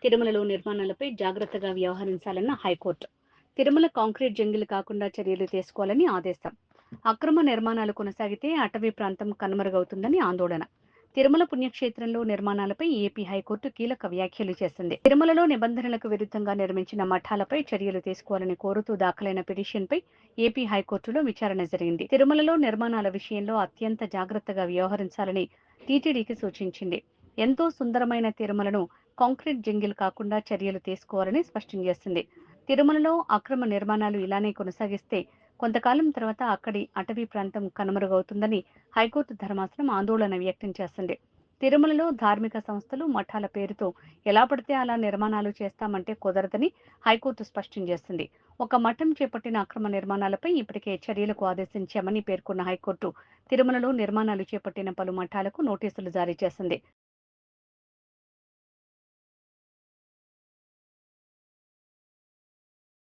తిరుమలలో నిర్మాణాలపై జాగ్రత్తగా వ్యవహరించాలన్న హైకోర్టు. తిరుమల కాంక్రీట్ జంగిల్ కాకుండా చర్యలు తీసుకోవాలని ఆదేశం. అక్రమ నిర్మాణాలు కొనసాగితే అటవీ ప్రాంతం కనుమరుగవుతుందని ఆందోళన. తిరుమల పుణ్యక్షేత్రంలో నిర్మాణాలపై ఏపీ హైకోర్టు కీలక వ్యాఖ్యలు చేసింది. తిరుమలలో నిబంధనలకు విరుద్ధంగా నిర్మించిన మఠాలపై చర్యలు తీసుకోవాలని కోరుతూ దాఖలైన పిటిషన్పై ఏపీ హైకోర్టులో విచారణ జరిగింది. తిరుమలలో నిర్మాణాల విషయంలో అత్యంత జాగ్రత్తగా వ్యవహరించాలని టీటీడీకి సూచించింది. ఎంతో సుందరమైన తిరుమలను కాంక్రీట్ జంగిల్ కాకుండా చర్యలు తీసుకోవాలని స్పష్టం చేసింది. తిరుమలలో అక్రమ నిర్మాణాలు ఇలానే కొనసాగిస్తే కొంతకాలం తర్వాత అక్కడి అటవీ ప్రాంతం కనుమరుగవుతుందని హైకోర్టు ధర్మాసనం ఆందోళన వ్యక్తం చేసింది. తిరుమలలో ధార్మిక సంస్థలు మఠాల పేరుతో ఎలా పడితే అలా నిర్మాణాలు చేస్తామంటే కుదరదని హైకోర్టు స్పష్టం చేసింది. ఒక మఠం చేపట్టిన అక్రమ నిర్మాణాలపై ఇప్పటికే చర్యలకు ఆదేశించామని పేర్కొన్న హైకోర్టు తిరుమలలో నిర్మాణాలు చేపట్టిన పలు మఠాలకు నోటీసులు జారీ చేసింది.